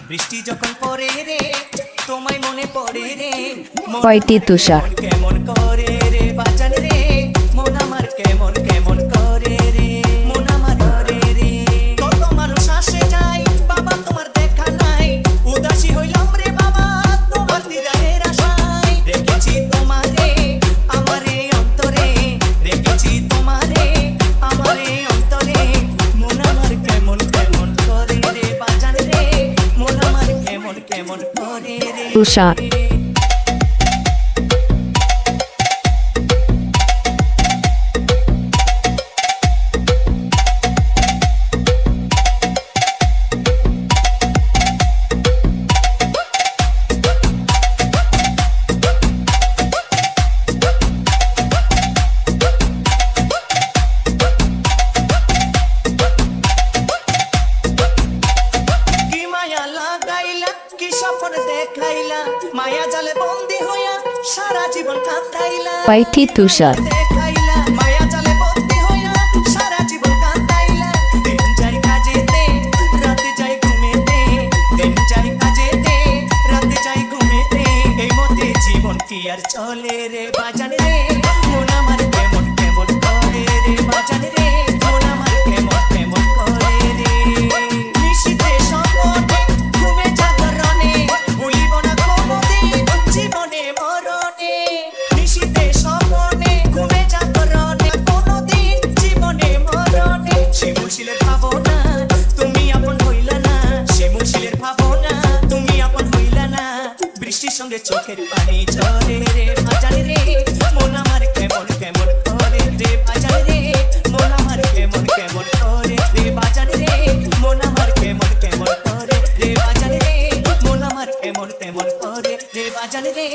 বৃষ্টি যখন পড়ে রে তোমায় মনে পড়ে রে কয়টি তুষার? কেমন করে রে বাজান রে মন আমার কেমন কেমন করে রে মন আমার করে রে কত মানুষ আসে যায় বাবা তোমার দেখা নাই উদাসী হইলাম রে বাবা তোমার দিদারের আশায় রেখেছি তোমারে আমারে অন্তরে রেখেছি তোমারে আমারে অন্তরে মন আমার কেমন কেমন করে রে বাজান রে মন আমার কেমন কেমন করে রে তুষার দেখাইলা মায়া জালে বন্দি হইয়া সারা জীবন কাঁদাইলা কয়টি তুষার? দেখাইলা মায়া জালে বন্দি হইয়া সারা জীবন কাঁদাইলা দিন যাই কাজেতে রাতে যাই ঘুমেতে দিন যাই কাজেতে রাতে যাই ঘুমেতে এই মতে জীবন কি আর চলে রে বাজান রে মন আমার কেমন কেমন করে রে বাজান রে মন আমার কেমন কেমন করে রে নিশিতে স্বপ্নে ঘুমে জাগরণে ভুলিব না কোনদিন জীবনে মরণে নিশিতে স্বপ্নে ঘুমে জাগরণে কোনদিন জীবনে মরণে শিমুশিলের ভাবনা তুমি আপন হইলা না শিমুশিলের ভাবনা তুমি আপন হইলা না বৃষ্টির সঙ্গে চোখের পানি ঝরে রে বাজান রে মন আমার কেমন কেমন করে রে বাজান রে মন আমার কেমন কেমন করে রে বাজান রে মন আমার কেমন কেমন করে রে বাজান রে মন আমার কেমন কেমন করে রে বাজান রে